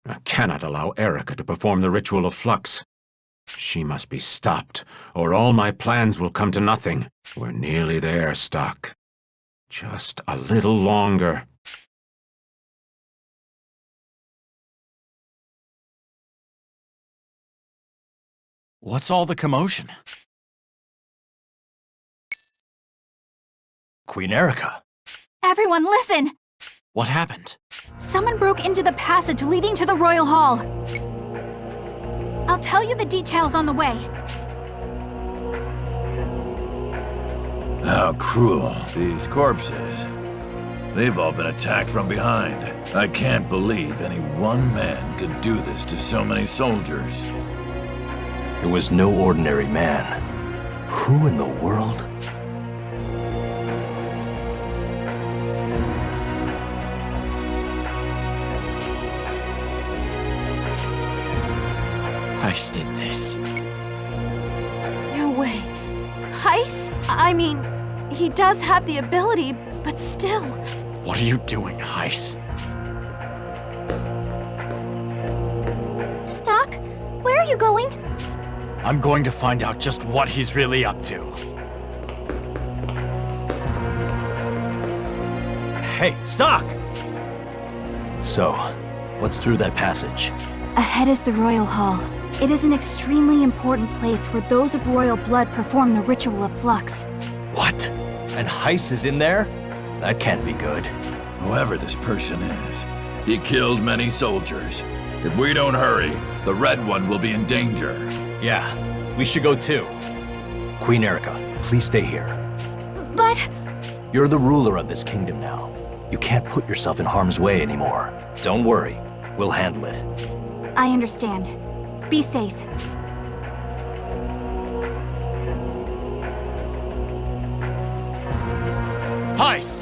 I cannot allow Erica to perform the ritual of flux. She must be stopped, or all my plans will come to nothing. We're nearly there, Stocke. Just a little longer. What's all the commotion? Queen Erica. Everyone, listen! What happened? Someone broke into the passage leading to the Royal Hall. I'll tell you the details on the way. How cruel. These corpses. They've all been attacked from behind. I can't believe any one man could do this to so many soldiers. It was no ordinary man. Who in the world? Heiss did this. No way. Heiss? I mean, he does have the ability, but still. What are you doing, Heiss? Stocke, where are you going? I'm going to find out just what he's really up to. Hey, Stocke! So, what's through that passage? Ahead is the Royal Hall. It is an extremely important place where those of royal blood perform the ritual of flux. What? And Heiss is in there? That can't be good. Whoever this person is, he killed many soldiers. If we don't hurry, the Red One will be in danger. Yeah, we should go too. Queen Erica, please stay here. But... You're the ruler of this kingdom now. You can't put yourself in harm's way anymore. Don't worry, we'll handle it. I understand. Be safe. Heiss!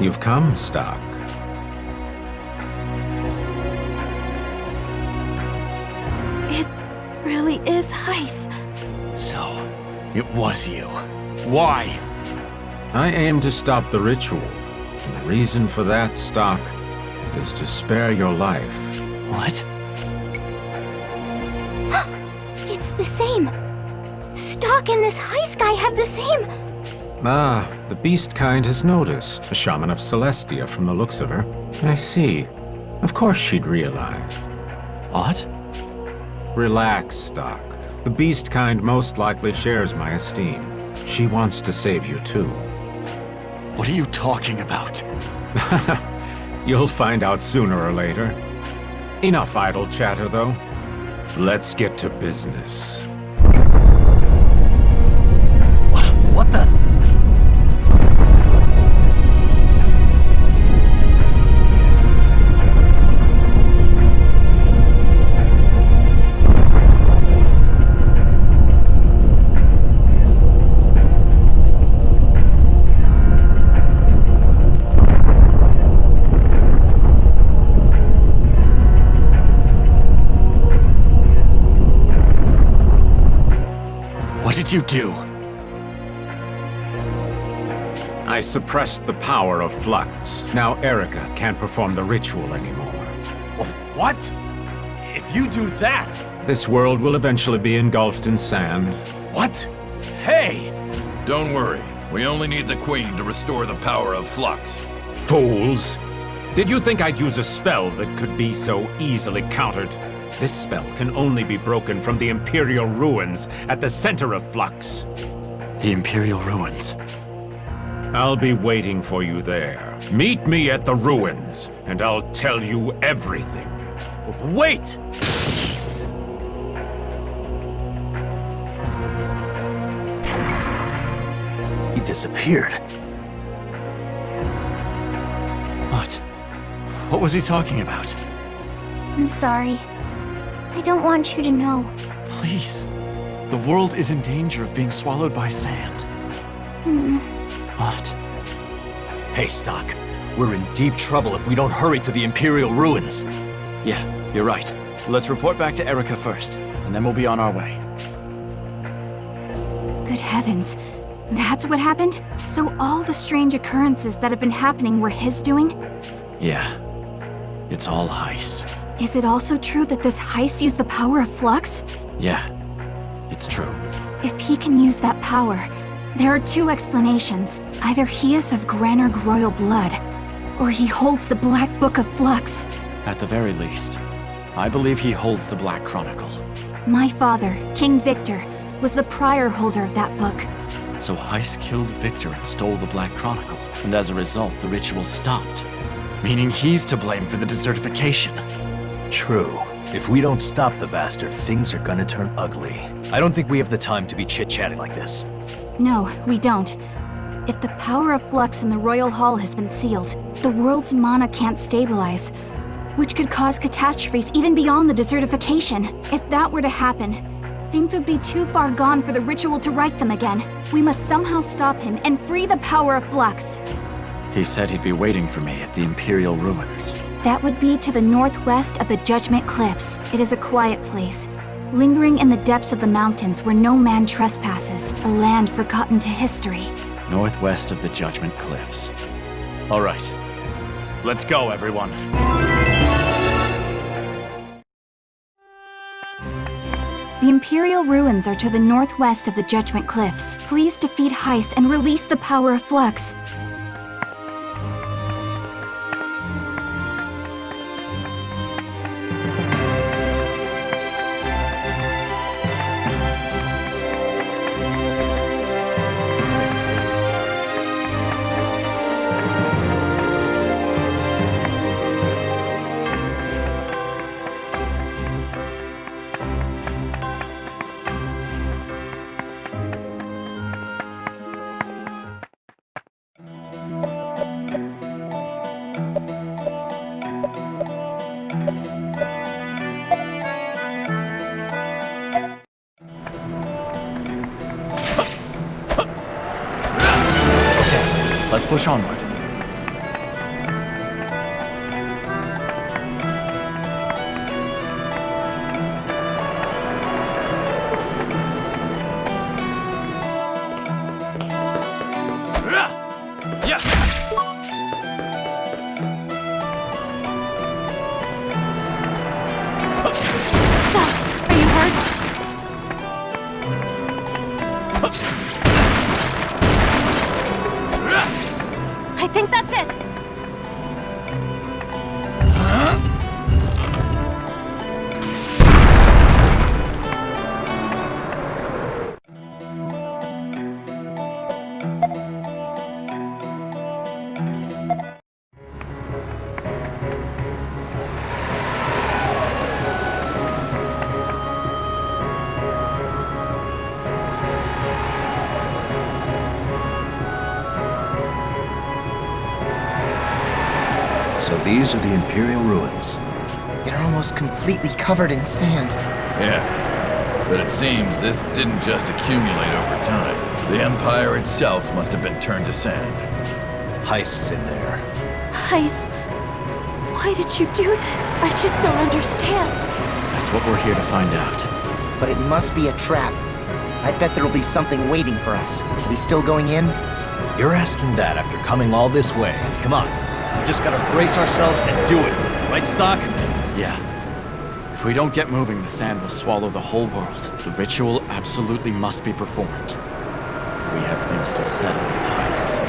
You've come, Stocke. It really is Heiss. So, it was you. Why? I aim to stop the ritual. And the reason for that, Stocke, is to spare your life. What? It's the same. Stocke and this Heiss guy have the same. Ah, the beast kind has noticed. A shaman of Celestia from the looks of her. I see. Of course she'd realize. What? Relax, Stocke. The beast kind most likely shares my esteem. She wants to save you too. What are you talking about? You'll find out sooner or later. Enough idle chatter, though. Let's get to business. What the? What did you do? I suppressed the power of flux. Now Erica can't perform the ritual anymore. What? If you do that... This world will eventually be engulfed in sand. What? Hey! Don't worry, we only need the Queen to restore the power of flux. Fools! Did you think I'd use a spell that could be so easily countered? This spell can only be broken from the Imperial ruins at the center of flux. The Imperial ruins. I'll be waiting for you there. Meet me at the ruins, and I'll tell you everything. Wait! He disappeared. What? What was he talking about? I'm sorry. I don't want you to know. Please. The world is in danger of being swallowed by sand. What? Hey, Stocke. We're in deep trouble if we don't hurry to the Imperial ruins. Yeah, you're right. Let's report back to Erica first, and then we'll be on our way. Good heavens. That's what happened? So all the strange occurrences that have been happening were his doing? Yeah. It's all Heis. Is it also true that this heist used the power of flux? Yeah. It's true. If he can use that power, there are two explanations. Either he is of Granorg royal blood, or he holds the Black Book of Flux. At the very least, I believe he holds the Black Chronicle. My father, King Victor, was the prior holder of that book. So Heis killed Victor and stole the Black Chronicle, and as a result, the ritual stopped. Meaning he's to blame for the desertification. True. If we don't stop the bastard, things are gonna turn ugly. I don't think we have the time to be chit-chatting like this. No, we don't. If the power of flux in the Royal Hall has been sealed, the world's mana can't stabilize, which could cause catastrophes even beyond the desertification. If that were to happen, things would be too far gone for the ritual to right them again. We must somehow stop him and free the power of flux. He said he'd be waiting for me at the Imperial Ruins. That would be to the northwest of the Judgment Cliffs. It is a quiet place, lingering in the depths of the mountains where no man trespasses, a land forgotten to history. Northwest of the Judgment Cliffs. All right. Let's go, everyone. The Imperial Ruins are to the northwest of the Judgment Cliffs. Please defeat Heis and release the power of flux. Let's push onward. Yes! Stop! Are you hurt? I think that's it. So these are the Imperial Ruins. They're almost completely covered in sand. Yes, but it seems this didn't just accumulate over time. The Empire itself must have been turned to sand. Heis is in there. Heis, why did you do this? I just don't understand. That's what we're here to find out. But it must be a trap. I bet there'll be something waiting for us. We still going in? You're asking that after coming all this way. Come on. We just gotta brace ourselves and do it. Right, Stocke? Yeah. If we don't get moving, the sand will swallow the whole world. The ritual absolutely must be performed. We have things to settle with Heis.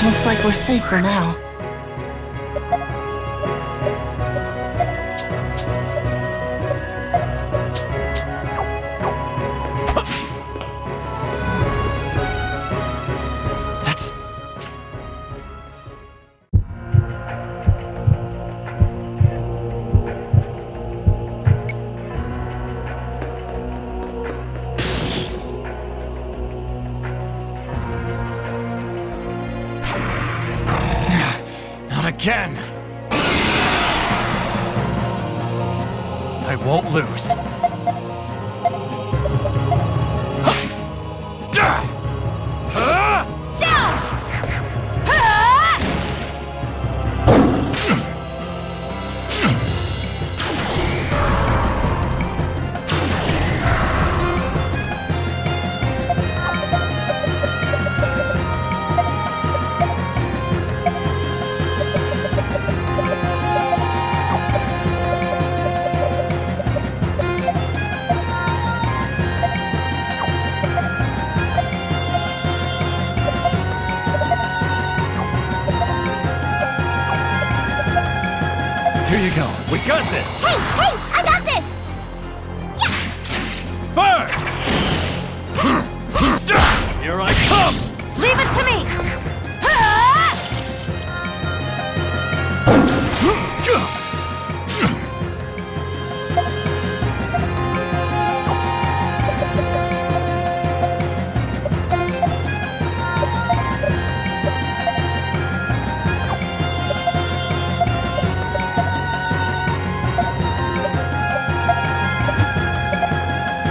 Looks like we're safe for now. again! I won't lose. Here you go. We got this! Hey, I got this! Burn! Here I come! Leave it to me!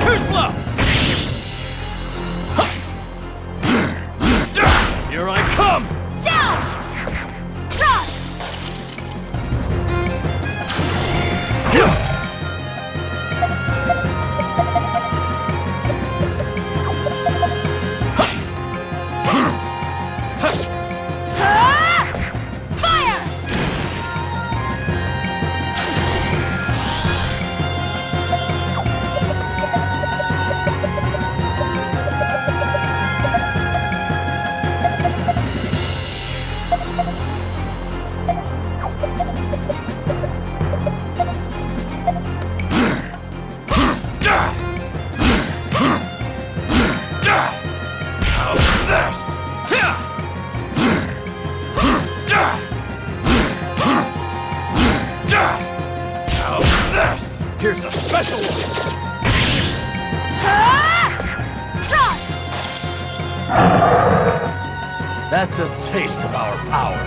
Too slow! Here I come! Down! Thrust! Fire! Here's a special one! Thrust! That's a taste of our power.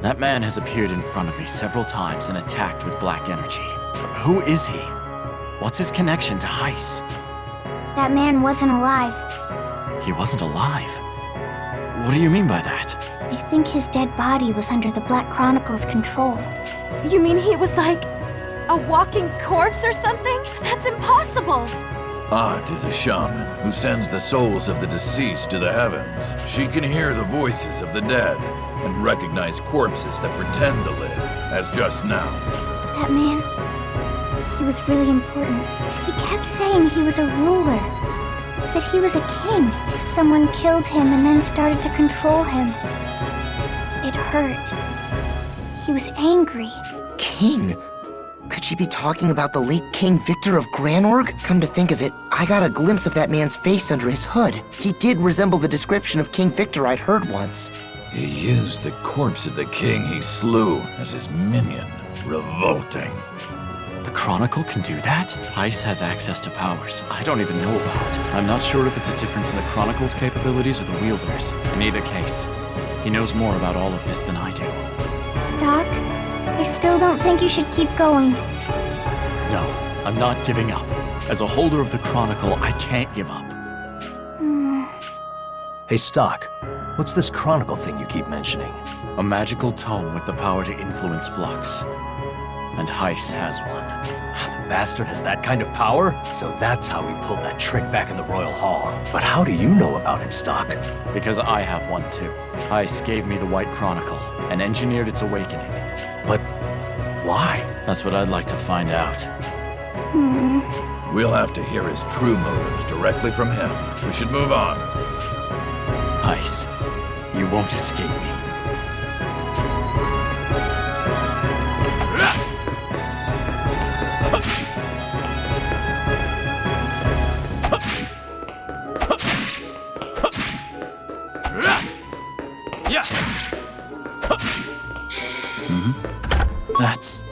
That man has appeared in front of me several times and attacked with black energy. But who is he? What's his connection to Heis? That man wasn't alive. He wasn't alive. What do you mean by that? I think his dead body was under the Black Chronicle's control. You mean he was like a walking corpse or something? That's impossible! Art is a shaman who sends the souls of the deceased to the heavens. She can hear the voices of the dead and recognize corpses that pretend to live, as just now. That man, he was really important. He kept saying he was a ruler, that he was a king. Someone killed him and then started to control him. It hurt. He was angry. King? Could she be talking about the late King Victor of Granorg? Come to think of it, I got a glimpse of that man's face under his hood. He did resemble the description of King Victor I'd heard once. He used the corpse of the king he slew as his minion. Revolting. The Chronicle can do that? Heis has access to powers I don't even know about. I'm not sure if it's a difference in the Chronicle's capabilities or the Wielder's. In either case, he knows more about all of this than I do. Stocke, I still don't think you should keep going. No, I'm not giving up. As a holder of the Chronicle, I can't give up. Hey, Stocke, what's this Chronicle thing you keep mentioning? A magical tome with the power to influence flux. And Heis has one. The bastard has that kind of power? So that's how he pulled that trick back in the Royal Hall. But how do you know about it, Stocke? Because I have one too. Heis gave me the White Chronicle and engineered its awakening. But why? That's what I'd like to find out. We'll have to hear his true motives directly from him. We should move on. Heis, you won't escape me. That's...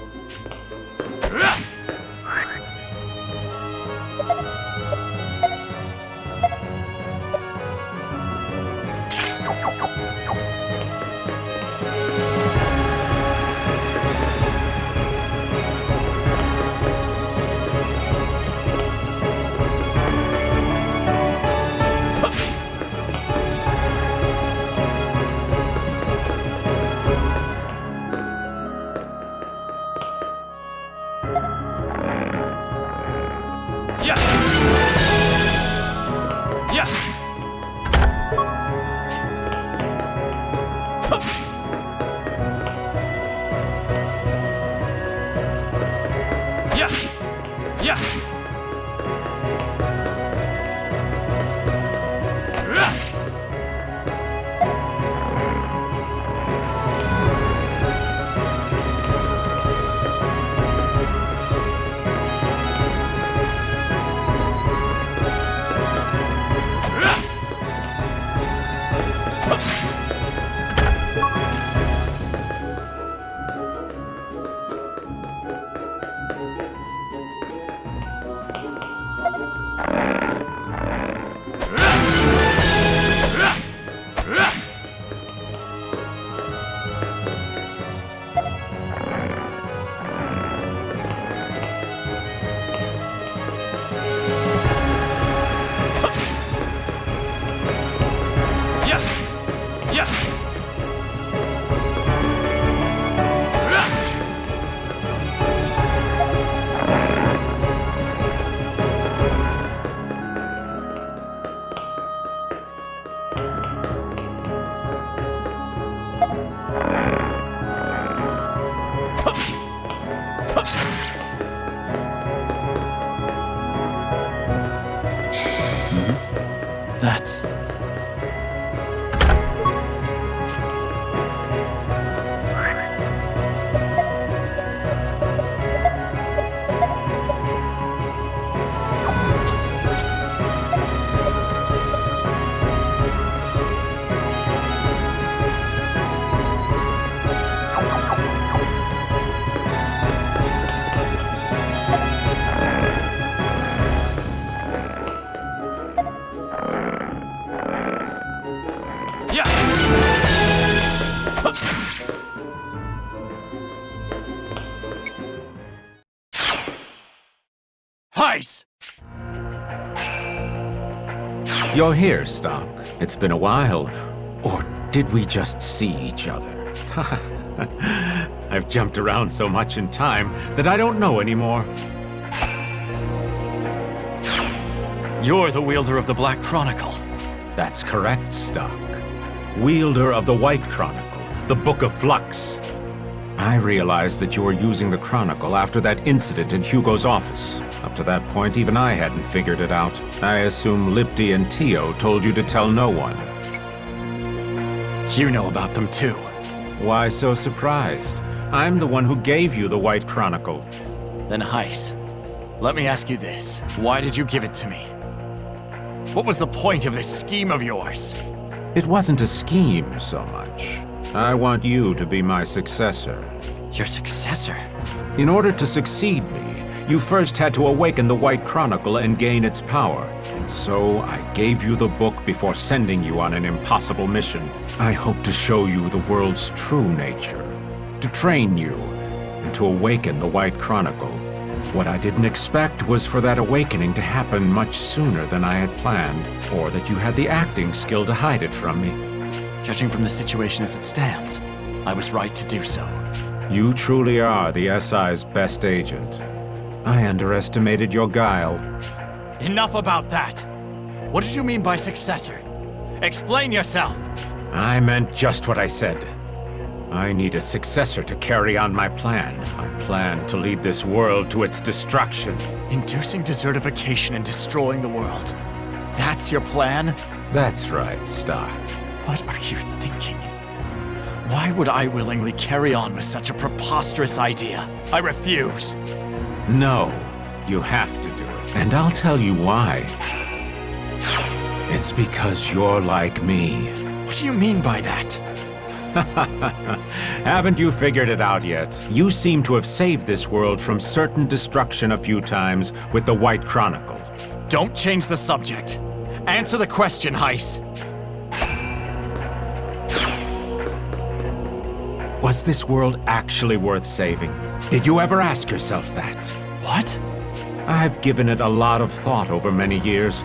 That's... Heiss! You're here, Stocke. It's been a while. Or did we just see each other? I've jumped around so much in time that I don't know anymore. You're the wielder of the Black Chronicle. That's correct, Stocke. Wielder of the White Chronicle, the Book of Flux. I realized that you were using the Chronicle after that incident in Hugo's office. Up to that point, even I hadn't figured it out. I assume Lipti and Tio told you to tell no one. You know about them too. Why so surprised? I'm the one who gave you the White Chronicle. Then Heiss, let me ask you this. Why did you give it to me? What was the point of this scheme of yours? It wasn't a scheme so much. I want you to be my successor. Your successor? In order to succeed me, you first had to awaken the White Chronicle and gain its power. And so I gave you the book before sending you on an impossible mission. I hope to show you the world's true nature, to train you, and to awaken the White Chronicle. What I didn't expect was for that awakening to happen much sooner than I had planned, or that you had the acting skill to hide it from me. Judging from the situation as it stands, I was right to do so. You truly are the SI's best agent. I underestimated your guile. Enough about that! What did you mean by successor? Explain yourself! I meant just what I said. I need a successor to carry on my plan. My plan to lead this world to its destruction. Inducing desertification and destroying the world. That's your plan? That's right, Stocke. What are you thinking? Why would I willingly carry on with such a preposterous idea? I refuse! No, you have to do it. And I'll tell you why. It's because you're like me. What do you mean by that? Haven't you figured it out yet? You seem to have saved this world from certain destruction a few times with the White Chronicle. Don't change the subject. Answer the question, Heiss. Was this world actually worth saving? Did you ever ask yourself that? What? I've given it a lot of thought over many years,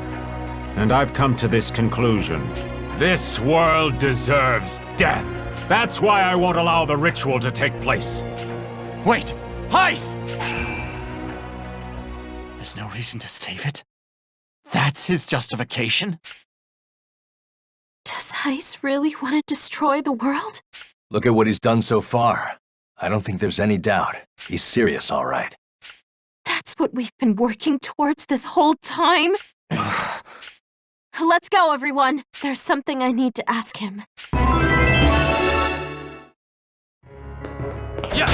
and I've come to this conclusion. This world deserves death. That's why I won't allow the ritual to take place. Wait! Heiss! There's no reason to save it? That's his justification? Does Heiss really want to destroy the world? Look at what he's done so far. I don't think there's any doubt. He's serious, all right. That's what we've been working towards this whole time? Let's go, everyone. There's something I need to ask him. Yeah.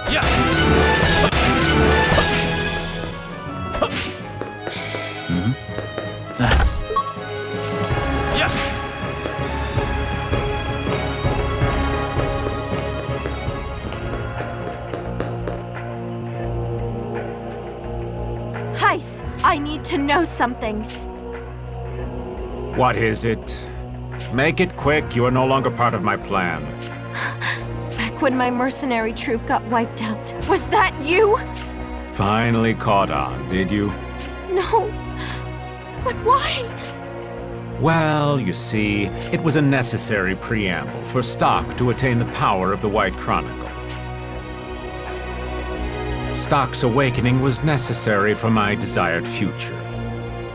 Yeah. That's... Yes! Heiss, I need to know something. What is it? Make it quick, you are no longer part of my plan. Back when my mercenary troop got wiped out, was that you? Finally caught on, did you? No. But why? Well, you see, it was a necessary preamble for Stocke to attain the power of the White Chronicle. Stocke's awakening was necessary for my desired future.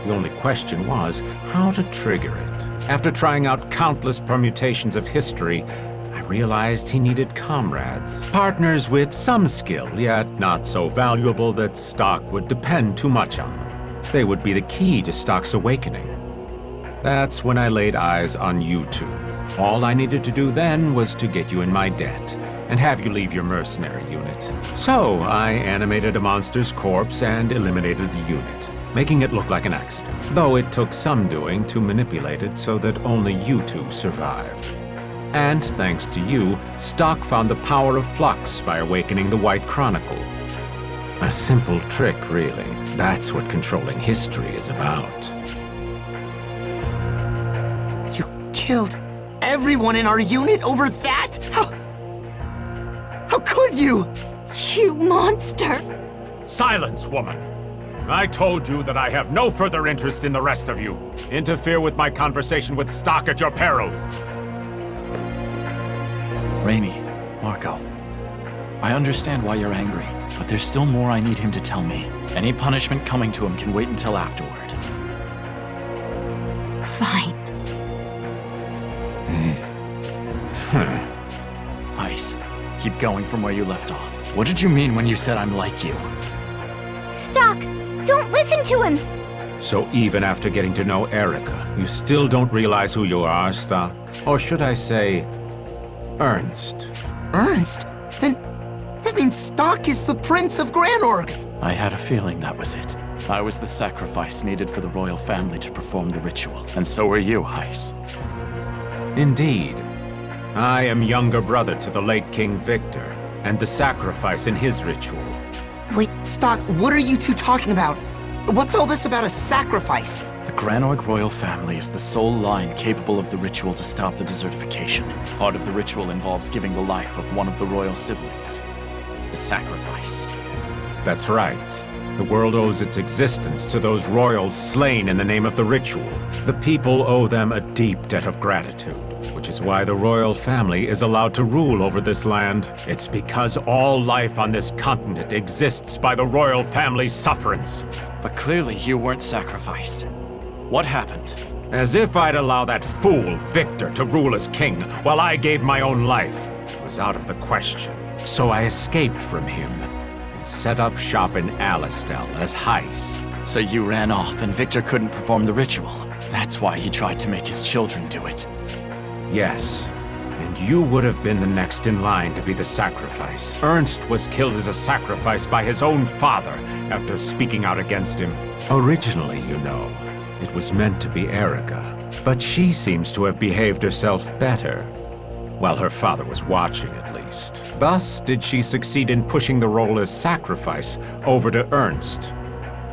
The only question was how to trigger it. After trying out countless permutations of history, I realized he needed comrades. Partners with some skill, yet not so valuable that Stocke would depend too much on them. They would be the key to Stocke's awakening. That's when I laid eyes on you two. All I needed to do then was to get you in my debt, and have you leave your mercenary unit. So I animated a monster's corpse and eliminated the unit, making it look like an accident, though it took some doing to manipulate it so that only you two survived. And thanks to you, Stocke found the power of flux by awakening the White Chronicle. A simple trick, really. That's what controlling history is about. You killed everyone in our unit over that? How could you? You monster! Silence, woman! I told you that I have no further interest in the rest of you. Interfere with my conversation with Stocke at your peril. Rainey, Marco, I understand why you're angry, but there's still more I need him to tell me. Any punishment coming to him can wait until afterward. Fine. Heiss, keep going from where you left off. What did you mean when you said I'm like you? Stocke! Don't listen to him! So even after getting to know Erica, you still don't realize who you are, Stocke? Or should I say, Ernst? Ernst? Then that means Stocke is the Prince of Granorg! I had a feeling that was it. I was the sacrifice needed for the royal family to perform the ritual, and so were you, Heiss. Indeed. I am younger brother to the late King Victor, and the sacrifice in his ritual. Wait, Stocke, what are you two talking about? What's all this about a sacrifice? The Granorg royal family is the sole line capable of the ritual to stop the desertification. Part of the ritual involves giving the life of one of the royal siblings. The sacrifice. That's right. The world owes its existence to those royals slain in the name of the ritual. The people owe them a deep debt of gratitude, which is why the royal family is allowed to rule over this land. It's because all life on this continent exists by the royal family's sufferance. But clearly you weren't sacrificed. What happened? As if I'd allow that fool Victor to rule as king while I gave my own life. It was out of the question. So I escaped from him and set up shop in Alistel as Heist. So you ran off and Victor couldn't perform the ritual. That's why he tried to make his children do it. Yes, and you would have been the next in line to be the sacrifice. Ernst was killed as a sacrifice by his own father after speaking out against him. Originally, you know, it was meant to be Erica, but she seems to have behaved herself better. While her father was watching, at least. Thus did she succeed in pushing the role as sacrifice over to Ernst.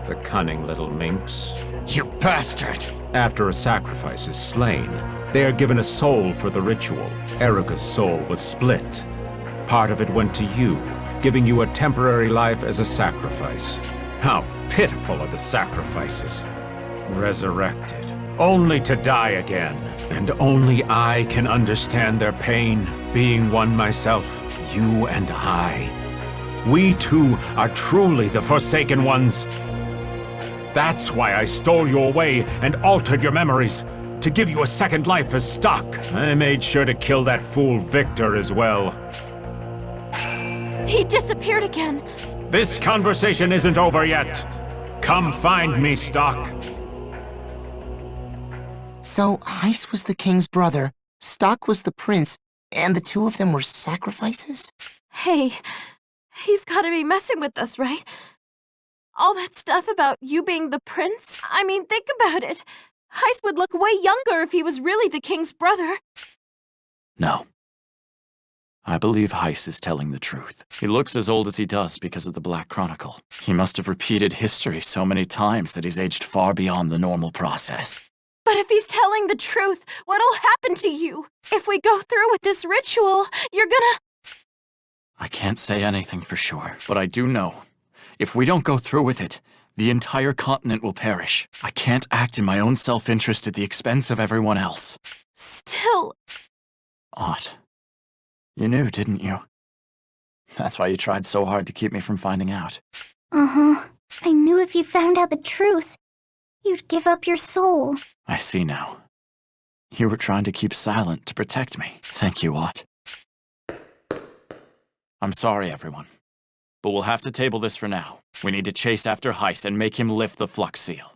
The cunning little minx. You bastard! After a sacrifice is slain, they are given a soul for the ritual. Erica's soul was split. Part of it went to you, giving you a temporary life as a sacrifice. How pitiful are the sacrifices. Resurrected, only to die again. And only I can understand their pain, being one myself, you and I. We two are truly the Forsaken Ones. That's why I stole you away and altered your memories, to give you a second life as Stocke. I made sure to kill that fool Victor as well. He disappeared again. This conversation isn't over yet. Come find me, Stocke. So, Heist was the king's brother, Stocke was the prince, and the two of them were sacrifices? Hey, he's gotta be messing with us, right? All that stuff about you being the prince? I mean, think about it. Heist would look way younger if he was really the king's brother. No. I believe Heist is telling the truth. He looks as old as he does because of the Black Chronicle. He must have repeated history so many times that he's aged far beyond the normal process. But if he's telling the truth, what'll happen to you? If we go through with this ritual, you're gonna... I can't say anything for sure, but I do know. If we don't go through with it, the entire continent will perish. I can't act in my own self-interest at the expense of everyone else. Still... Ott. You knew, didn't you? That's why you tried so hard to keep me from finding out. Uh-huh. I knew if you found out the truth, you'd give up your soul. I see now. You were trying to keep silent to protect me. Thank you, Ott. I'm sorry, everyone. But we'll have to table this for now. We need to chase after Heist and make him lift the flux seal.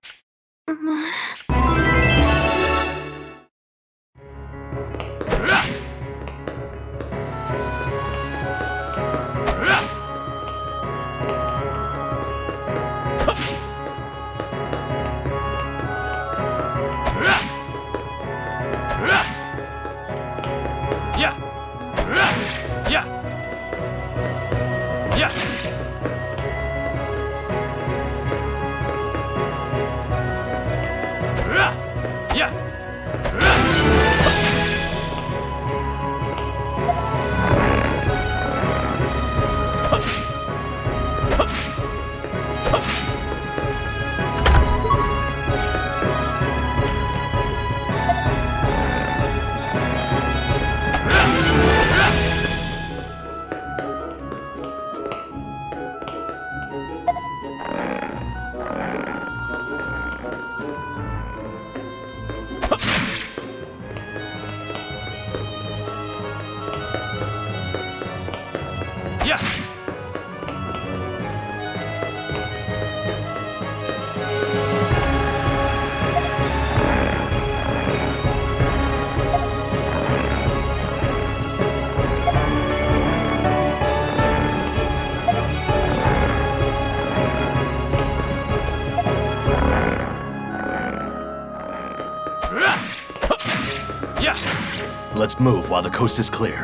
Let's move while the coast is clear.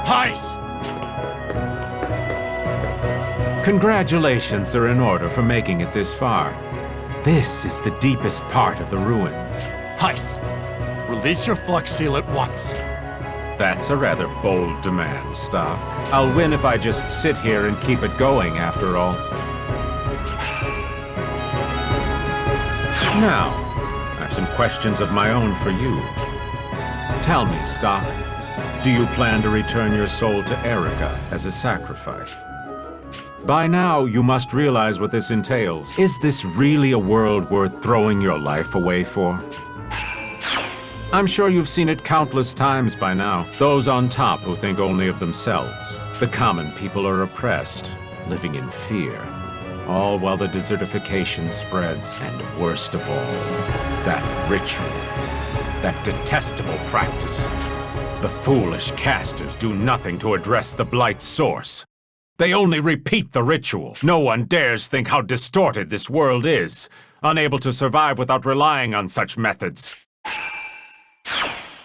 Heist! Congratulations are in order for making it this far. This is the deepest part of the ruins. Heiss, release your flux seal at once. That's a rather bold demand, Stocke. I'll win if I just sit here and keep it going, after all. Now, I have some questions of my own for you. Tell me, Stocke, do you plan to return your soul to Erica as a sacrifice? By now, you must realize what this entails. Is this really a world worth throwing your life away for? I'm sure you've seen it countless times by now. Those on top who think only of themselves. The common people are oppressed, living in fear. All while the desertification spreads. And worst of all, that ritual. That detestable practice. The foolish casters do nothing to address the blight's source. They only repeat the ritual. No one dares think how distorted this world is, unable to survive without relying on such methods.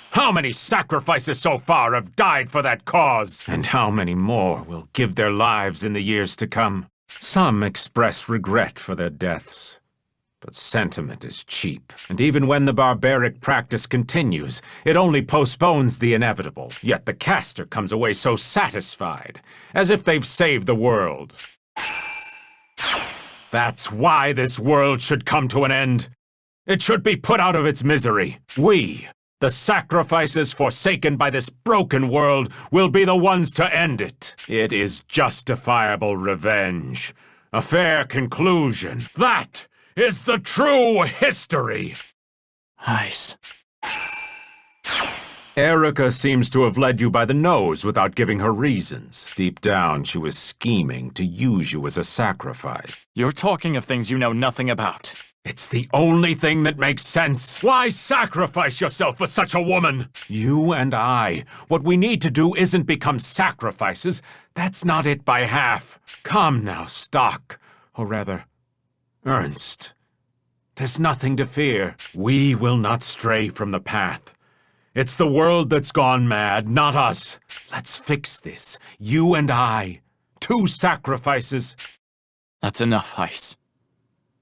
How many sacrifices so far have died for that cause? And how many more will give their lives in the years to come? Some express regret for their deaths. But sentiment is cheap, and even when the barbaric practice continues, it only postpones the inevitable. Yet the caster comes away so satisfied, as if they've saved the world. That's why this world should come to an end. It should be put out of its misery. We, the sacrifices forsaken by this broken world, will be the ones to end it. It is justifiable revenge. A fair conclusion. That is the true history! Heiss. Erica seems to have led you by the nose without giving her reasons. Deep down, she was scheming to use you as a sacrifice. You're talking of things you know nothing about. It's the only thing that makes sense. Why sacrifice yourself for such a woman? You and I. What we need to do isn't become sacrifices. That's not it by half. Come now, Stocke. Or rather, Ernst. There's nothing to fear. We will not stray from the path. It's the world that's gone mad, not us. Let's fix this. You and I. 2 sacrifices. That's enough, Heiss.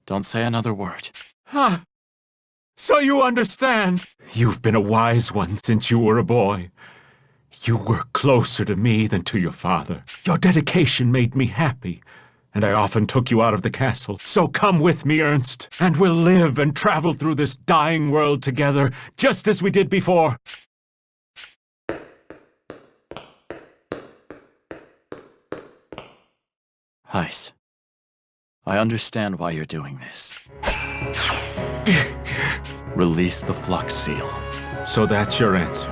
Don't say another word. Huh. So you understand? You've been a wise one since you were a boy. You were closer to me than to your father. Your dedication made me happy, and I often took you out of the castle. So come with me, Ernst, and we'll live and travel through this dying world together, just as we did before. Heiss. I understand why you're doing this. Release the flux seal. So that's your answer.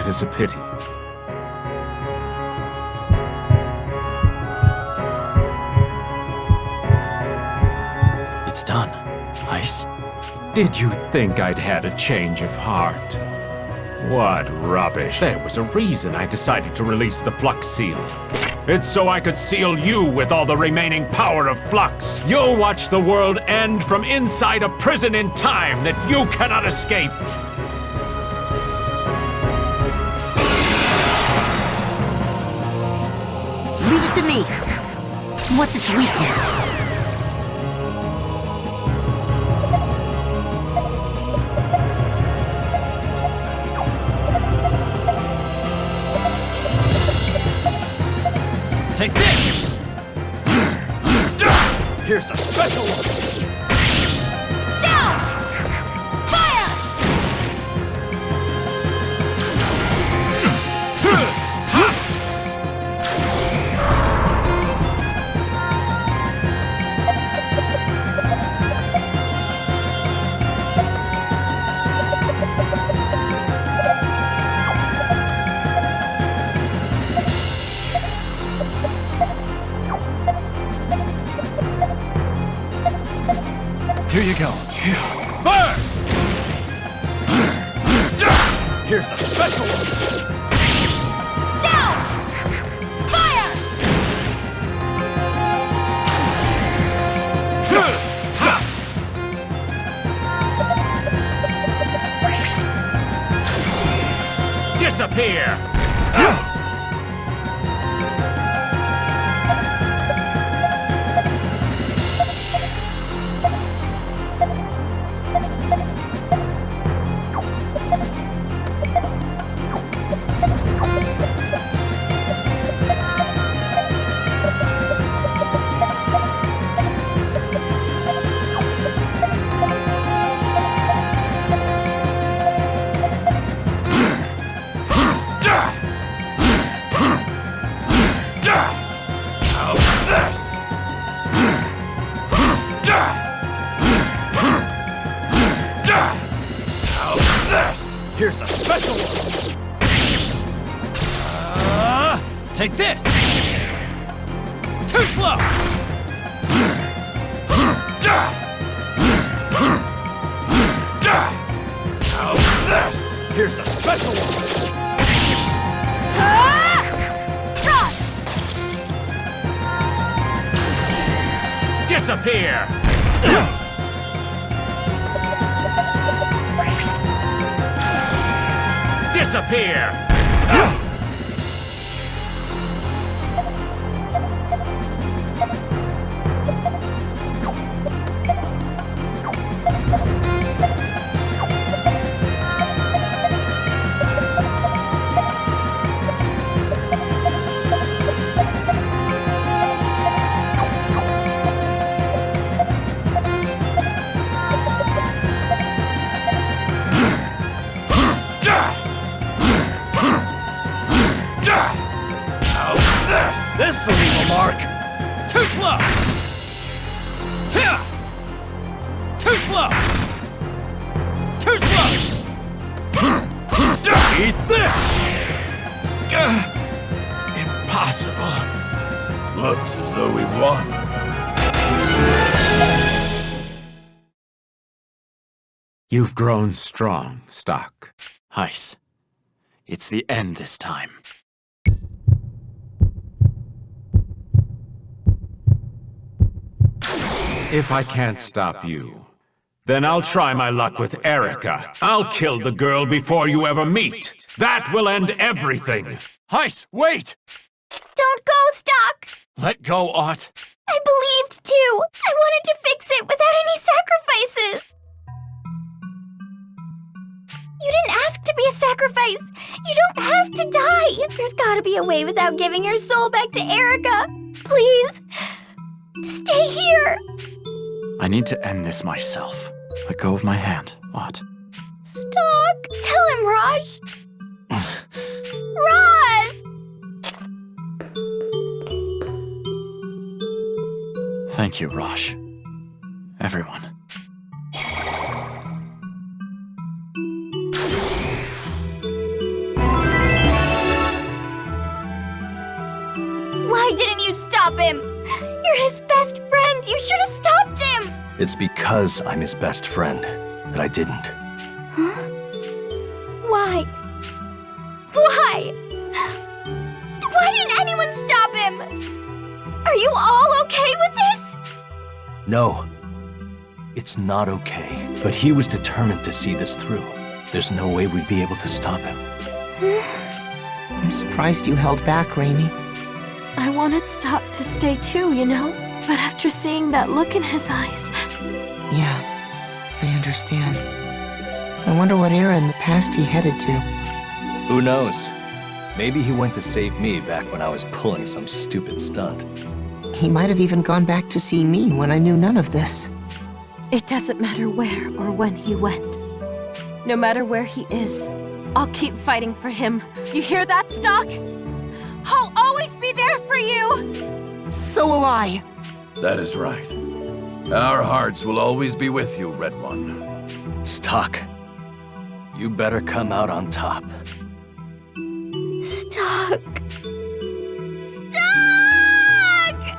It is a pity. It's done. Heiss. Did you think I'd had a change of heart? What rubbish. There was a reason I decided to release the flux seal. It's so I could seal you with all the remaining power of flux. You'll watch the world end from inside a prison in time that you cannot escape. Leave it to me. What's its weakness? Take this! Here's a special one! Down! Fire! Here you go. Fire! Here's a special one! Down! Fire! Disappear! Here's a special one! Take this! Too slow! How's this? Here's a special one! Disappear! Disappear! This'll leave a mark! Too slow! Too slow! Too slow! Eat this! Impossible. Looks as though we've won. You've grown strong, Stocke. Heiss. It's the end this time. If I can't stop you, then I'll try my luck with Erica. I'll kill the girl before you ever meet. That will end everything. Heiss, wait! Don't go, Stocke! Let go, Ott. I believed too! I wanted to fix it without any sacrifices! You didn't ask to be a sacrifice! You don't have to die! There's gotta be a way without giving your soul back to Erica! Please! Stay here! I need to end this myself. Let go of my hand, Ott. Stocke! Tell him, Raj! Raj! Thank you, Raj. Everyone. Why didn't you stop him? You're his best friend! You should have stopped him! It's because I'm his best friend that I didn't. Huh? Why? Why? Why didn't anyone stop him? Are you all okay with this? No. It's not okay. But he was determined to see this through. There's no way we'd be able to stop him. I'm surprised you held back, Rainey. I wanted Stocke to stay too, you know? But after seeing that look in his eyes... Yeah, I understand. I wonder what era in the past he headed to. Who knows? Maybe he went to save me back when I was pulling some stupid stunt. He might have even gone back to see me when I knew none of this. It doesn't matter where or when he went. No matter where he is, I'll keep fighting for him. You hear that, Stocke? I'll always be there for you! So will I! That is right. Our hearts will always be with you, Red One. Stocke, you better come out on top. Stocke! Stocke!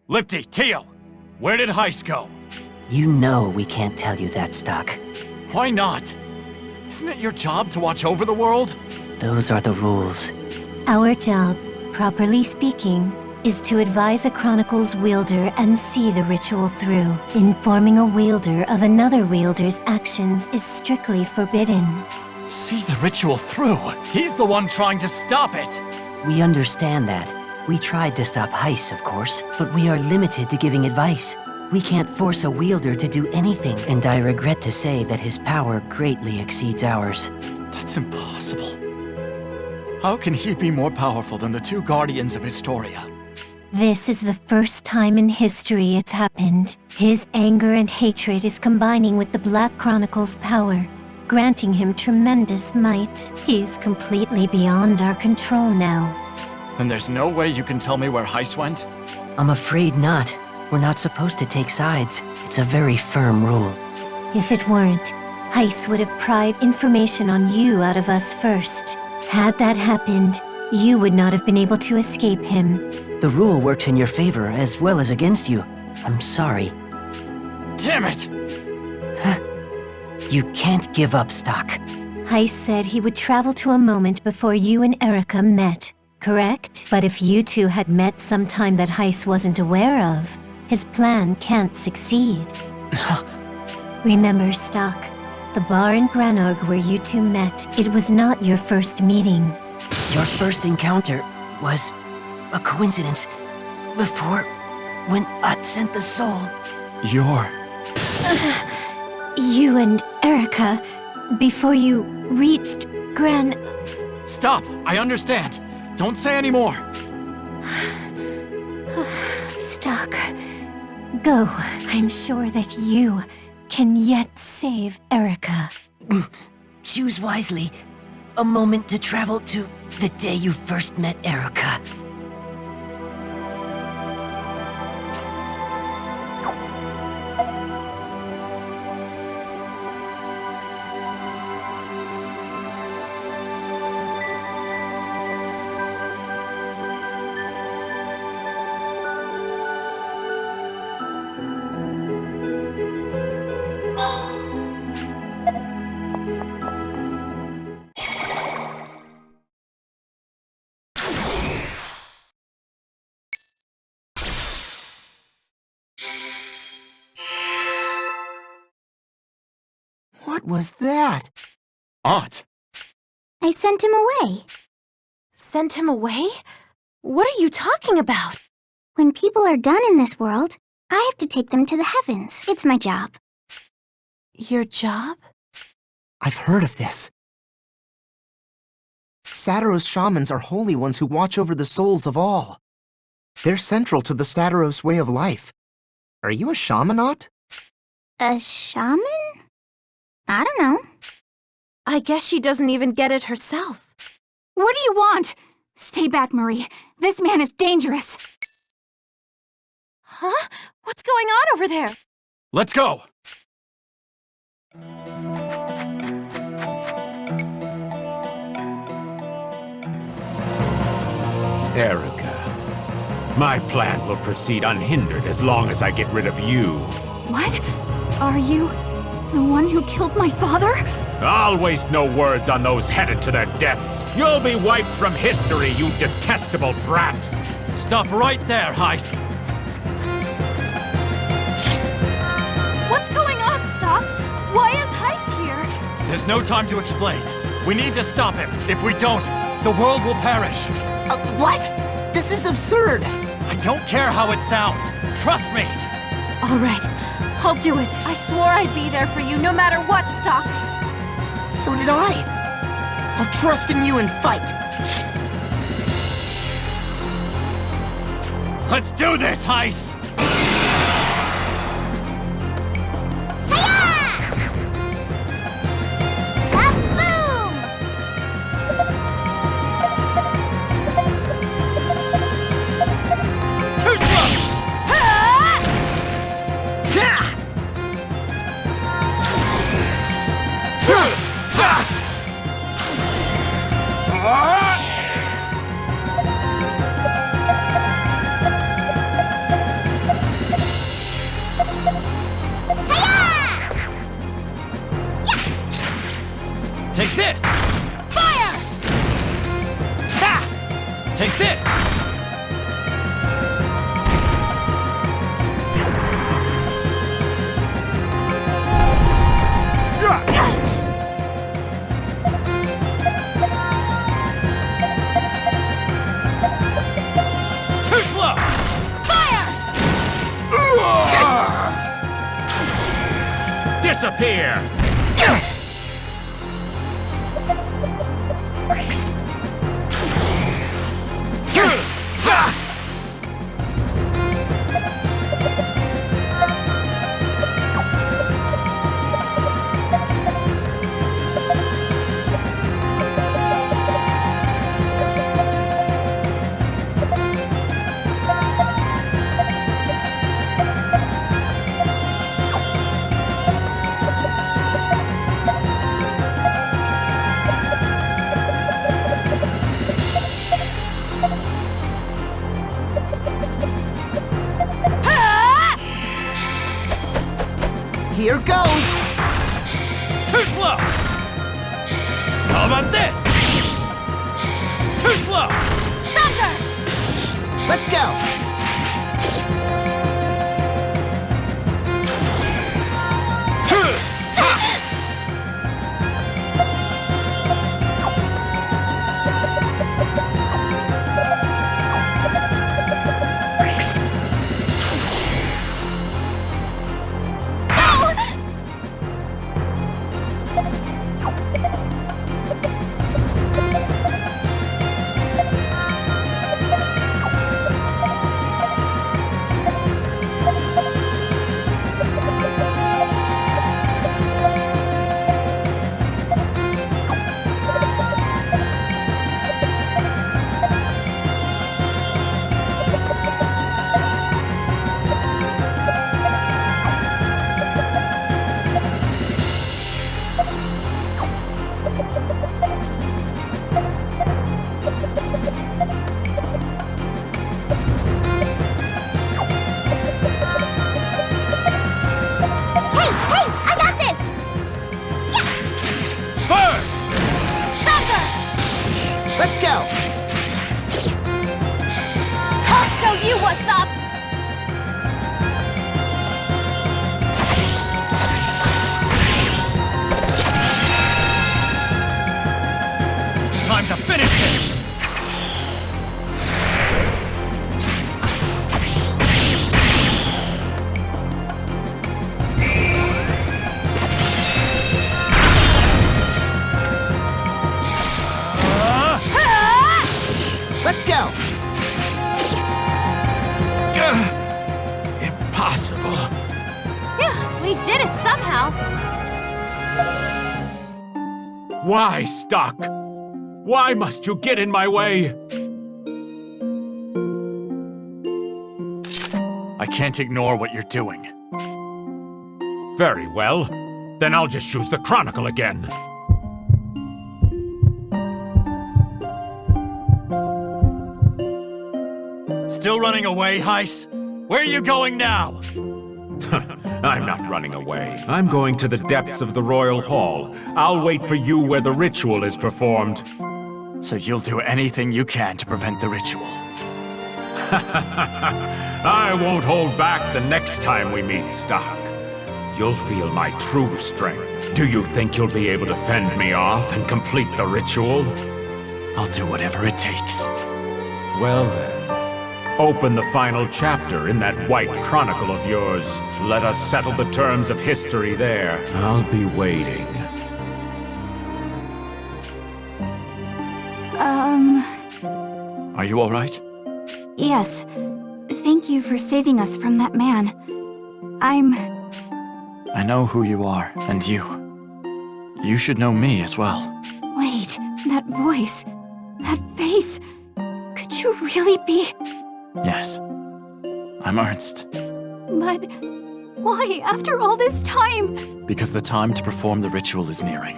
Lipti, Teal! Where did Heiss go? You know we can't tell you that, Stocke. Why not? Isn't it your job to watch over the world? Those are the rules. Our job, properly speaking, is to advise a Chronicle's wielder and see the ritual through. Informing a wielder of another wielder's actions is strictly forbidden. See the ritual through? He's the one trying to stop it! We understand that. We tried to stop Heiss, of course, but we are limited to giving advice. We can't force a wielder to do anything, and I regret to say that his power greatly exceeds ours. That's impossible. How can he be more powerful than the two guardians of Historia? This is the first time in history it's happened. His anger and hatred is combining with the Black Chronicle's power, granting him tremendous might. He's completely beyond our control now. Then there's no way you can tell me where Heiss went? I'm afraid not. We're not supposed to take sides. It's a very firm rule. If it weren't, Heiss would have pried information on you out of us first. Had that happened, you would not have been able to escape him. The rule works in your favor as well as against you. I'm sorry. Damn it! You can't give up, Stocke. Heiss said he would travel to a moment before you and Erica met, correct? But if you two had met sometime that Heiss wasn't aware of, his plan can't succeed. Remember, Stocke, the bar in Granorg where you two met, it was not your first meeting. Your first encounter was a coincidence before when Ut sent the soul. You and Erica, before you reached Stop! I understand! Don't say any more! Stocke, go. I'm sure that you can yet save Erica. Choose wisely. A moment to travel to the day you first met Erica. What was that? Aunt! I sent him away. Sent him away? What are you talking about? When people are done in this world, I have to take them to the heavens. It's my job. Your job? I've heard of this. Saturos shamans are holy ones who watch over the souls of all. They're central to the Saturos way of life. Are you a shamanot? A shaman? I don't know. I guess she doesn't even get it herself. What do you want? Stay back, Marie. This man is dangerous. Huh? What's going on over there? Let's go! Erica, my plan will proceed unhindered as long as I get rid of you. What? Are you the one who killed my father? I'll waste no words on those headed to their deaths. You'll be wiped from history, you detestable brat. Stop right there, Heiss! What's going on, Stocke? Why is Heiss here? There's no time to explain. We need to stop him. If we don't, the world will perish. What? This is absurd! I don't care how it sounds. Trust me! All right, I'll do it. I swore I'd be there for you no matter what, Stocke. So did I. I'll trust in you and fight. Let's do this, Heiss! Take this! Fire! Ha! Take this! Too slow! Fire! Disappear! Here goes! Too slow! How about this? Too slow! Thunder! Let's go! Let's go! I'll show you what's up! Time to finish this! Let's go! Impossible. Yeah, we did it somehow. Why, Stocke? Why must you get in my way? I can't ignore what you're doing. Very well. Then I'll just use the Chronicle again. Still running away, Heiss? Where are you going now? I'm not running away. I'm going to the depths of the Royal Hall. I'll wait for you where the ritual is performed. So you'll do anything you can to prevent the ritual. I won't hold back the next time we meet, Stocke. You'll feel my true strength. Do you think you'll be able to fend me off and complete the ritual? I'll do whatever it takes. Well then, open the final chapter in that White Chronicle of yours. Let us settle the terms of history there. I'll be waiting. Are you all right? Yes. Thank you for saving us from that man. I know who you are, and you. You should know me as well. Wait, that voice, that face. Could you really be? Yes. I'm Ernst. But why, after all this time? Because the time to perform the ritual is nearing.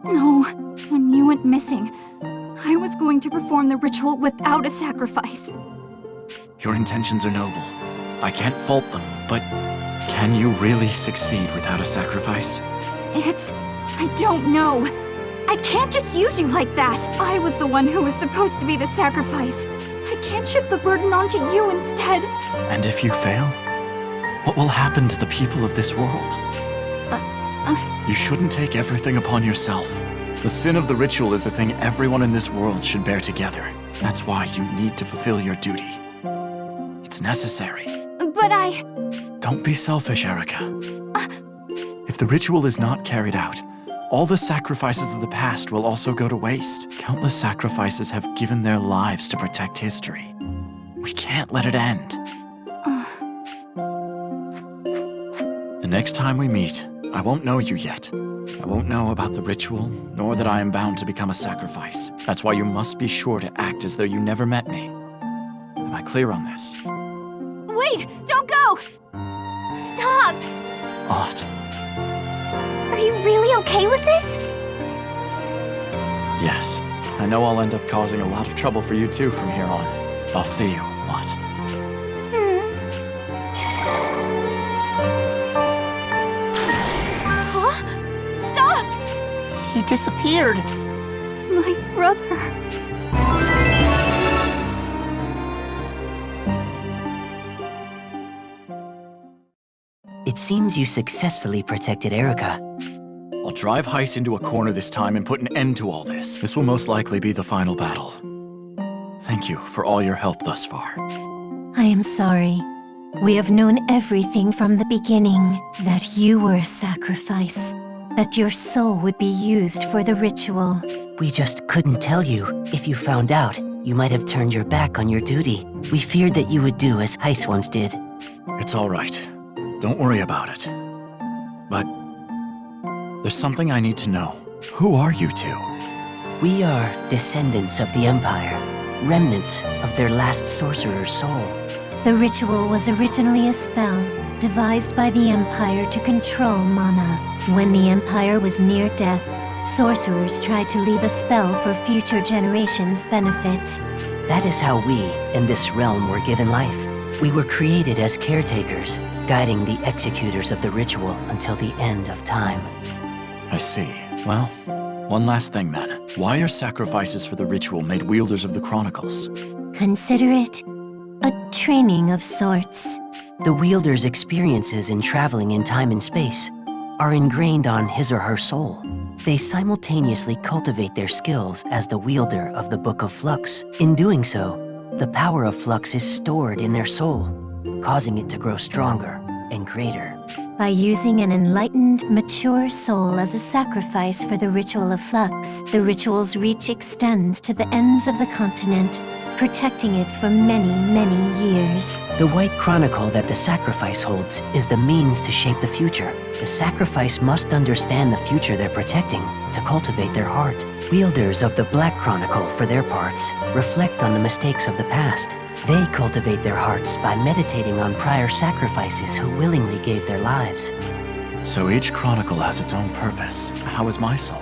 No, when you went missing, I was going to perform the ritual without a sacrifice. Your intentions are noble. I can't fault them, but can you really succeed without a sacrifice? I don't know. I can't just use you like that. I was the one who was supposed to be the sacrifice. I can't shift the burden onto you instead. And if you fail, what will happen to the people of this world? You shouldn't take everything upon yourself. The sin of the ritual is a thing everyone in this world should bear together. That's why you need to fulfill your duty. It's necessary. But I... Don't be selfish, Erica. If the ritual is not carried out, all the sacrifices of the past will also go to waste. Countless sacrifices have given their lives to protect history. We can't let it end. The next time we meet, I won't know you yet. I won't know about the ritual, nor that I am bound to become a sacrifice. That's why you must be sure to act as though you never met me. Am I clear on this? Wait! Don't go! Stop! What? Are you really okay with this? Yes. I know I'll end up causing a lot of trouble for you too from here on. I'll see you, what? disappeared. My brother. It seems you successfully protected Erica. I'll drive Heiss into a corner this time and put an end to all this. This will most likely be the final battle. Thank you for all your help thus far. I am sorry. We have known everything from the beginning, that you were a sacrifice, that your soul would be used for the ritual. We just couldn't tell you. If you found out, you might have turned your back on your duty. We feared that you would do as Heiss once did. It's all right. Don't worry about it. But there's something I need to know. Who are you two? We are descendants of the Empire, remnants of their last sorcerer's soul. The ritual was originally a spell, devised by the Empire to control mana. When the Empire was near death, sorcerers tried to leave a spell for future generations' benefit. That is how we, in this realm, were given life. We were created as caretakers, guiding the executors of the ritual until the end of time. I see. Well, one last thing then. Why are sacrifices for the ritual made wielders of the Chronicles? Consider it a training of sorts. The wielder's experiences in traveling in time and space are ingrained on his or her soul. They simultaneously cultivate their skills as the wielder of the Book of Flux. In doing so, the power of Flux is stored in their soul, causing it to grow stronger and greater. By using an enlightened, mature soul as a sacrifice for the ritual of Flux, the ritual's reach extends to the ends of the continent, protecting it for many, many years. The White Chronicle that the sacrifice holds is the means to shape the future. The sacrifice must understand the future they're protecting to cultivate their heart. Wielders of the Black Chronicle, for their parts, reflect on the mistakes of the past. They cultivate their hearts by meditating on prior sacrifices who willingly gave their lives. So each chronicle has its own purpose. How is my soul?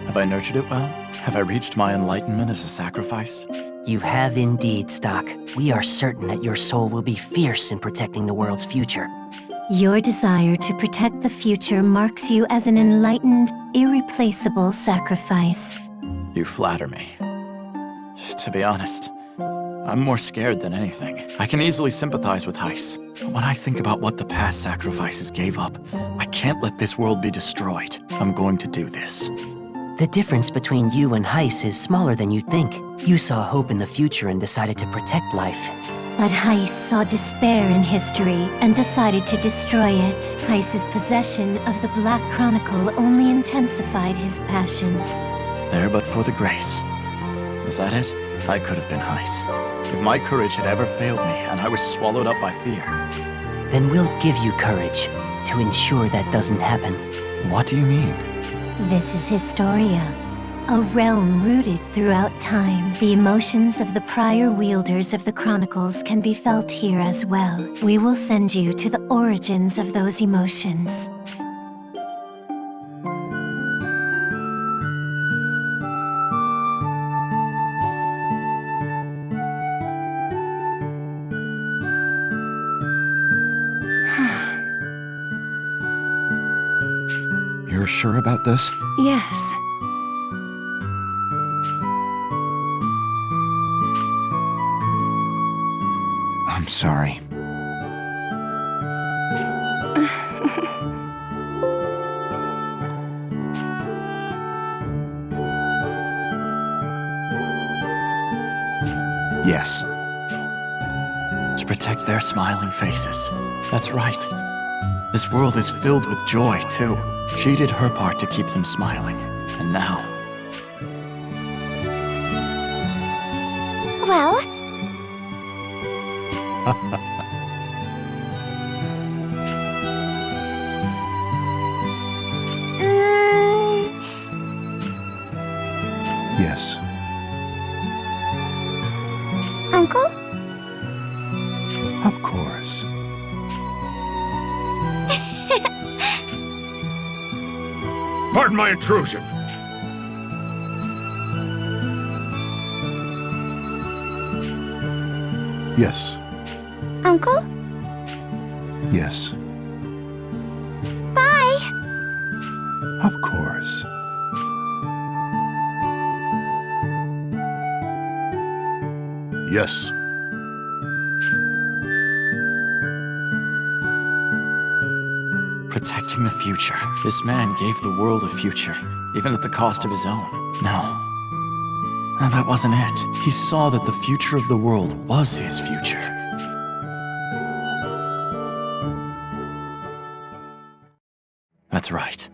Have I nurtured it well? Have I reached my enlightenment as a sacrifice? You have indeed, Stocke. We are certain that your soul will be fierce in protecting the world's future. Your desire to protect the future marks you as an enlightened, irreplaceable sacrifice. You flatter me. To be honest, I'm more scared than anything. I can easily sympathize with Heiss. But when I think about what the past sacrifices gave up, I can't let this world be destroyed. I'm going to do this. The difference between you and Heiss is smaller than you think. You saw hope in the future and decided to protect life. But Heiss saw despair in history and decided to destroy it. Heiss's possession of the Black Chronicle only intensified his passion. There but for the grace. Is that it? I could have been Heiss. If my courage had ever failed me and I was swallowed up by fear. Then we'll give you courage to ensure that doesn't happen. What do you mean? This is Historia, a realm rooted throughout time. The emotions of the prior wielders of the Chronicles can be felt here as well. We will send you to the origins of those emotions. You're sure about this? Yes. I'm sorry. Yes. To protect their smiling faces. That's right. This world is filled with joy, too. She did her part to keep them smiling. And now... Well, Yes. Uncle? Of course. Pardon my intrusion. Yes. Uncle? Yes. Bye! Of course. Yes. Protecting the future. This man gave the world a future, even at the cost of his own. No. That wasn't it. He saw that the future of the world was his future. That's right.